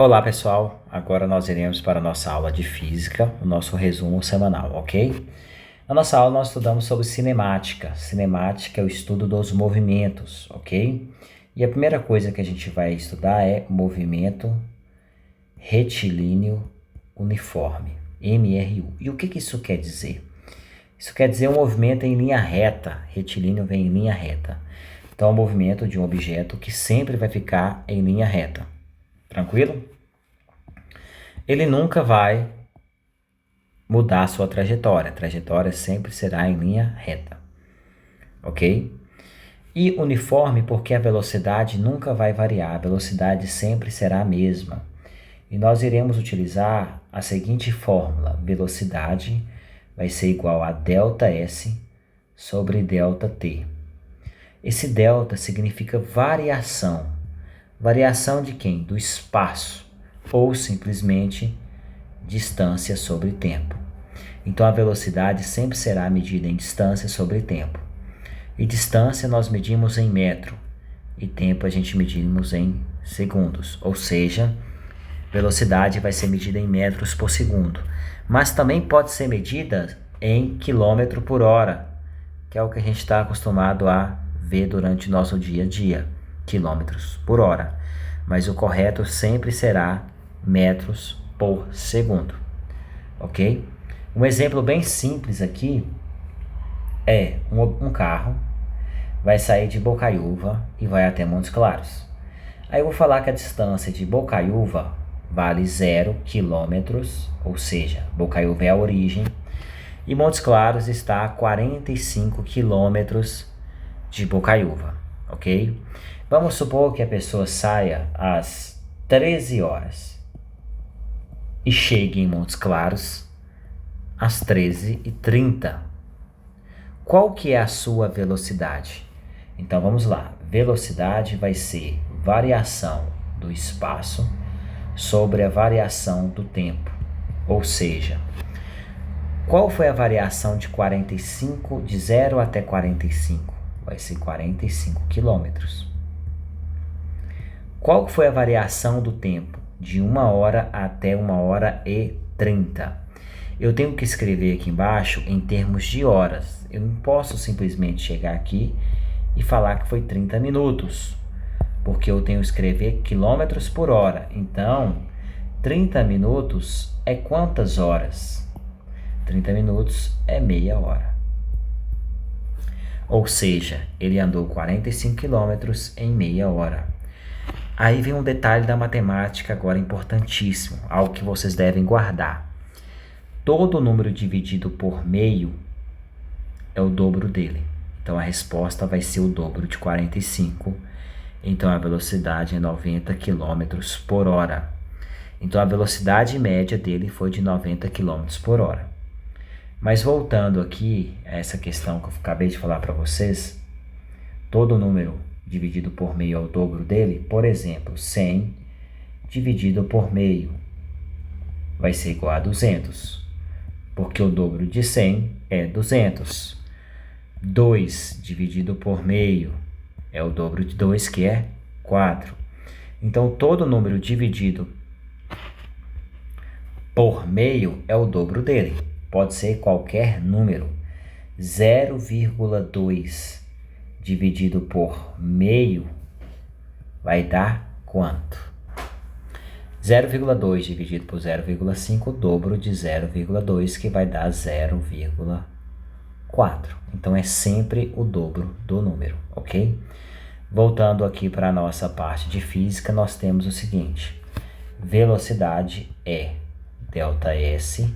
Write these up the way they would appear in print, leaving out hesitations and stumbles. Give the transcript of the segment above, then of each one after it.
Olá pessoal, agora nós iremos para a nossa aula de física, o nosso resumo semanal, ok? Na nossa aula nós estudamos sobre cinemática. Cinemática é o estudo dos movimentos, ok? E a primeira coisa que a gente vai estudar é movimento retilíneo uniforme, MRU. E o que isso quer dizer? Isso quer dizer um movimento em linha reta, retilíneo vem em linha reta. Então é o movimento de um objeto que sempre vai ficar em linha reta. Tranquilo? Ele nunca vai mudar a sua trajetória. A trajetória sempre será em linha reta. Ok? E uniforme porque a velocidade nunca vai variar. A velocidade sempre será a mesma. E nós iremos utilizar a seguinte fórmula. Velocidade vai ser igual a ΔS sobre ΔT. Esse delta significa variação. Variação de quem? Do espaço. Ou simplesmente distância sobre tempo. Então a velocidade sempre será medida em distância sobre tempo. E distância nós medimos em metro e tempo a gente medimos em segundos, ou seja, velocidade vai ser medida em metros por segundo, mas também pode ser medida em quilômetro por hora, que é o que a gente está acostumado a ver durante o nosso dia a dia, quilômetros por hora, mas o correto sempre será metros por segundo, ok? Um exemplo bem simples aqui é um carro vai sair de Bocaiúva e vai até Montes Claros. Aí eu vou falar que a distância de Bocaiúva vale 0 km, ou seja, Bocaiúva é a origem, e Montes Claros está a 45 km de Bocaiúva, ok? Vamos supor que a pessoa saia às 13 horas e chegue em Montes Claros às 13h30. Qual que é a sua velocidade? Então vamos lá. Velocidade vai ser variação do espaço sobre a variação do tempo. Ou seja, qual foi a variação de 45, de 0 até 45? Vai ser 45 quilômetros. Qual foi a variação do tempo? De 1 hora até 1h30. Eu tenho que escrever aqui embaixo em termos de horas. Eu não posso simplesmente chegar aqui e falar que foi 30 minutos, porque eu tenho que escrever quilômetros por hora. Então, 30 minutos é quantas horas? 30 minutos é meia hora. Ou seja, ele andou 45 quilômetros em meia hora. Aí vem um detalhe da matemática agora importantíssimo, algo que vocês devem guardar. Todo número dividido por meio é o dobro dele. Então a resposta vai ser o dobro de 45. Então a velocidade é 90 km por hora. Então a velocidade média dele foi de 90 km por hora. Mas voltando aqui a essa questão que eu acabei de falar para vocês, todo número dividido por meio é o dobro dele. Por exemplo, 100 dividido por meio vai ser igual a 200. Porque o dobro de 100 é 200. 2 dividido por meio é o dobro de 2, que é 4. Então, todo número dividido por meio é o dobro dele. Pode ser qualquer número. 0,2 dividido por meio vai dar quanto? 0,2 dividido por 0,5, o dobro de 0,2, que vai dar 0,4. Então, é sempre o dobro do número, ok? Voltando aqui para a nossa parte de física, nós temos o seguinte. Velocidade é ΔS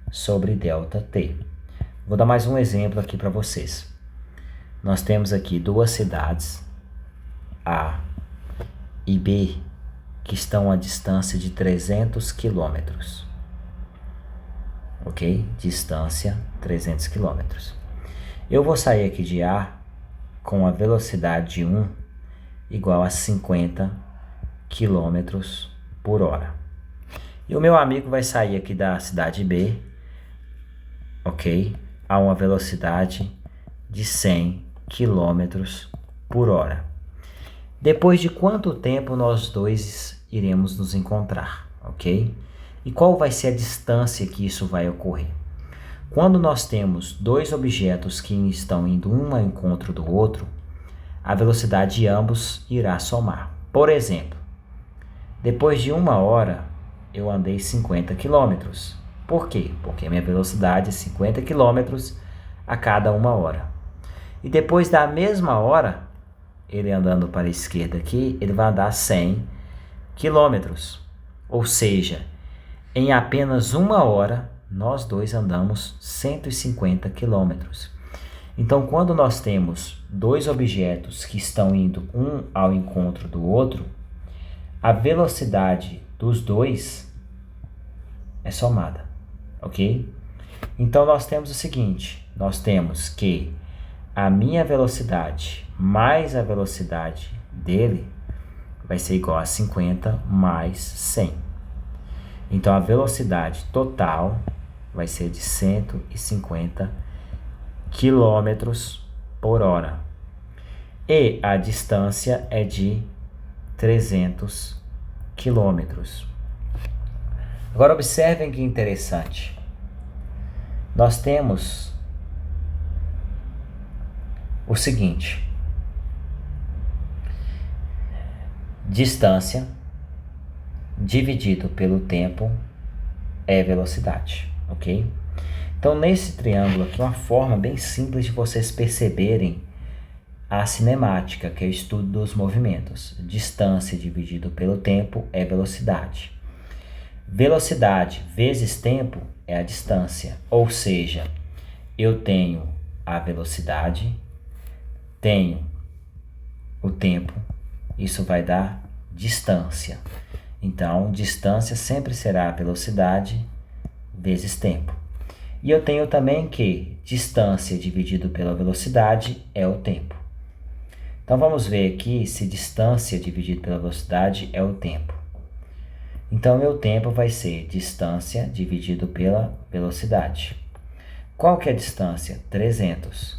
sobre ΔT. Vou dar mais um exemplo aqui para vocês. Nós temos aqui duas cidades, A e B, que estão a distância de 300 quilômetros, ok? Distância 300 quilômetros. Eu vou sair aqui de A com a velocidade de 1 igual a 50 quilômetros por hora. E o meu amigo vai sair aqui da cidade B, ok? A uma velocidade de 100 quilômetros por hora. Depois de quanto tempo nós dois iremos nos encontrar, ok? E qual vai ser a distância que isso vai ocorrer? Quando nós temos dois objetos que estão indo um ao encontro do outro, a velocidade de ambos irá somar. Por exemplo, depois de 1 hora, eu andei 50 km. Por quê? Porque a minha velocidade é 50 km a cada 1 hora. E depois da mesma hora, ele andando para a esquerda aqui, ele vai andar 100 km. Ou seja, em apenas 1 hora, nós dois andamos 150 km. Então, quando nós temos dois objetos que estão indo um ao encontro do outro, a velocidade dos dois é somada, ok? Então, nós temos o seguinte, nós temos que a minha velocidade mais a velocidade dele vai ser igual a 50 mais 100. Então, a velocidade total vai ser de 150 km por hora. E a distância é de 300 km. Agora, observem que interessante. Nós temos o seguinte: distância dividido pelo tempo é velocidade, ok? Então, nesse triângulo aqui, uma forma bem simples de vocês perceberem a cinemática, que é o estudo dos movimentos. Distância dividido pelo tempo é velocidade. Velocidade vezes tempo é a distância, ou seja, eu tenho a velocidade, tenho o tempo, isso vai dar distância. Então, distância sempre será velocidade vezes tempo. E eu tenho também que distância dividido pela velocidade é o tempo. Então, vamos ver aqui se distância dividido pela velocidade é o tempo. Então, meu tempo vai ser distância dividido pela velocidade. Qual que é a distância? 300.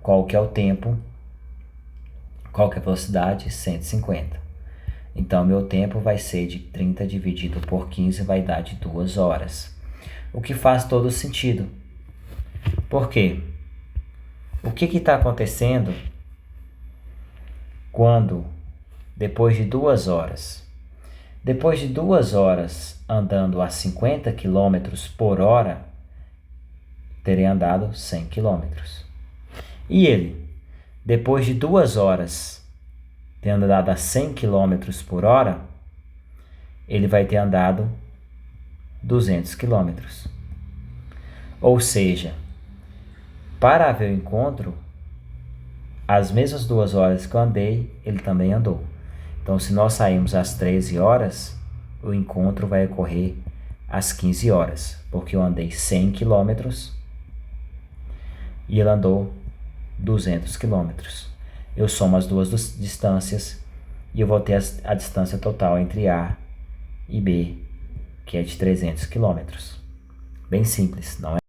Qual que é o tempo? Qual que é a velocidade? 150. Então, meu tempo vai ser de 30 dividido por 15, vai dar de 2 horas. O que faz todo sentido. Por quê? O que está acontecendo quando, depois de 2 horas, depois de 2 horas andando a 50 km por hora, terei andado 100 km. E ele, depois de 2 horas, tendo andado a 100 km por hora, ele vai ter andado 200 km. Ou seja, para haver o encontro, as mesmas 2 horas que eu andei, ele também andou. Então, se nós sairmos às 13 horas, o encontro vai ocorrer às 15 horas, porque eu andei 100 km e ele andou 200 km. Eu somo as duas distâncias e eu vou ter a distância total entre A e B, que é de 300 km. Bem simples, não é?